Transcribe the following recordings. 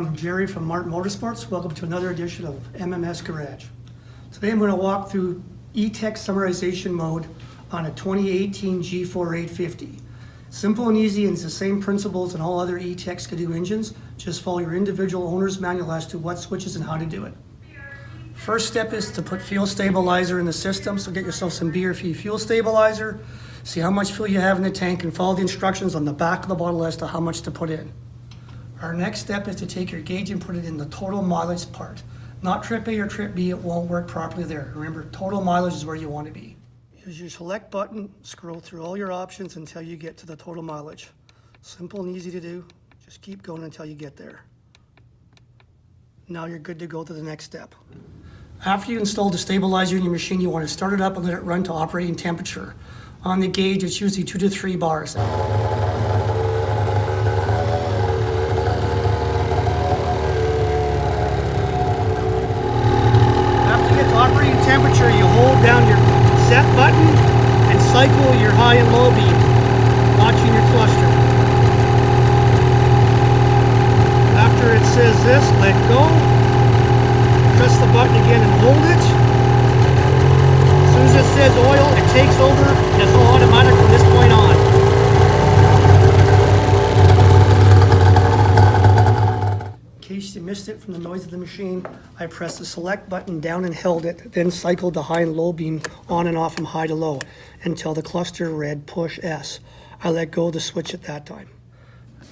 I'm Jerry from Martin Motorsports. Welcome to another edition of MMS Garage. Today I'm going to walk through E-TEC summarization mode on a 2018 G4 850. Simple and easy, and it's the same principles in all other E-TEC Ski-Doo engines. Just follow your individual owner's manual as to what switches and how to do it. First step is to put fuel stabilizer in the system, so get yourself some BRF fuel stabilizer, see how much fuel you have in the tank, and follow the instructions on the back of the bottle as to how much to put in. Our next step is to take your gauge and put it in the total mileage part. Not trip A or trip B, it won't work properly there. Remember, total mileage is where you want to be. Use your select button, scroll through all your options until you get to the total mileage. Simple and easy to do. Just keep going until you get there. Now you're good to go to the next step. After you install the stabilizer in your machine, you want to start it up and let it run to operating temperature. On the gauge, it's usually 2 to 3 bars. Operating temperature, you hold down your set button and cycle your high and low beam, watching your cluster. After it says this, let go, press the button again and hold it. As soon as it says oil, it takes over, and it's all automatic from this point on. In case you missed it from the noise of the machine, I pressed the select button down and held it, then cycled the high and low beam on and off from high to low until the cluster read push S. I let go of the switch at that time.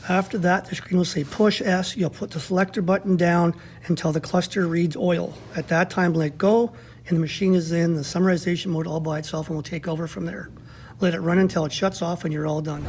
After that, the screen will say push S. You'll put the selector button down until the cluster reads oil. At that time, let go, and the machine is in the summarization mode all by itself and will take over from there. Let it run until it shuts off and you're all done.